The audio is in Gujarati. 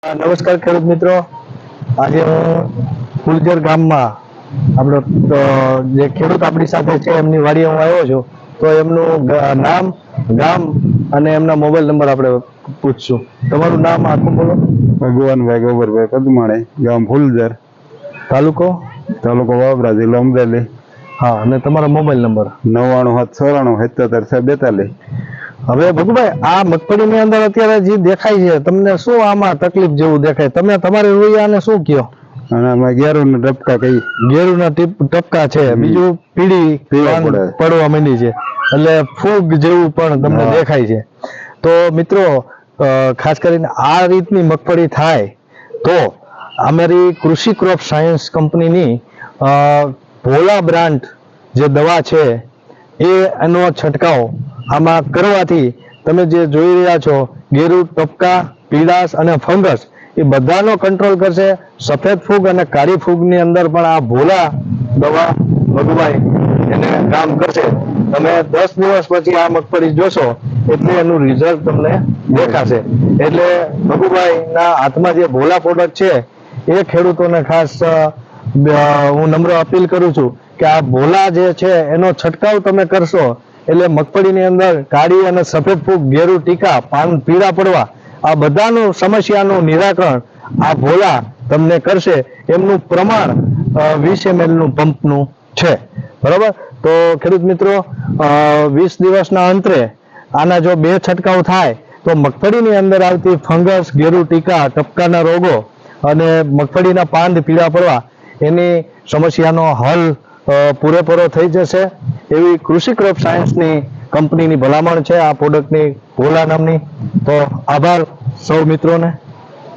નમસ્કાર ખેડૂત મિત્રો, આજે હું ફુલજર ગામમાં આપણો જે ખેડૂત આપણી સાથે છે એમની વાડીએ હું આવ્યો છું. તો એમનું નામ, ગામ અને એમના મોબાઈલ નંબર આપણે પૂછશું. તમારું નામ આખું બોલો. ભગવાનભાઈ ગોબરભાઈ પદમાણી, ગામ ફુલજર, તાલુકો વાવરા, જિલ્લો અમરેલી. હા, અને તમારો મોબાઈલ નંબર? 9974977742. હવે ભગુભાઈ, આ મગફળીની અંદર અત્યારે જે દેખાય છે, તમને શું આમાં તકલીફ જેવું દેખાય? તમે તમારી રોયાને શું કયો? અને આમાં ગેરુના ટપકા કઈ ગેરુના ટપકા છે, બીજું પીળી પડવા માંડી છે, એટલે ફૂગ જેવું પણ તમને દેખાય છે. તો મિત્રો, ખાસ કરીને આ રીતની મગફળી થાય તો અમારી કૃષિ ક્રોપ સાયન્સ કંપનીની ભોલા બ્રાન્ડ જે દવા છે એનો છંટકાવ આમાં કરવાથી તમે જે જોઈ રહ્યા છો, ગેરુ, ટપકા, પીળાશ અને ફંગસ એ બધાનો કંટ્રોલ કરશે. સફેદ ફૂગ અને કાળી ફૂગની અંદર પણ આ ભોલા દવા ભગુભાઈ એને કામ કરશે. તમે 10 દિવસ પછી આ મગફળી જોશો એટલે એનું રિઝલ્ટ તમને દેખાશે. એટલે ભગુભાઈના હાથમાં જે ભોલા પ્રોડક્ટ છે એ ખેડૂતોને ખાસ હું નમ્ર અપીલ કરું છું કે આ ભોલા જે છે એનો છંટકાવ તમે કરશો એટલે મગફળીની અંદર કાળી અને સફેદ ફૂગ, ગેરુ, ટીકા, પાન પીળા પડવા, આ બધાનું સમસ્યાનું નિરાકરણ આ ભોલા તમને કરશે. એમનું પ્રમાણ 20 ml નું પંપનું છે. બરાબર? તો ખેડૂત મિત્રો, 20 દિવસના અંતરે આના જો 2 છંટકાવ થાય તો મગફળીની અંદર આવતી ફંગસ, ગેરુ, ટીકા, ટપકાના રોગો અને મગફળીના પાંદ પીળા પડવા એની સમસ્યાનો હલ પૂરેપૂરો થઈ જશે. એવી કૃષિ ક્રોપ સાયન્સની કંપનીની ભલામણ છે આ પ્રોડક્ટની, ભોલા નામની. તો આભાર સૌ મિત્રોને.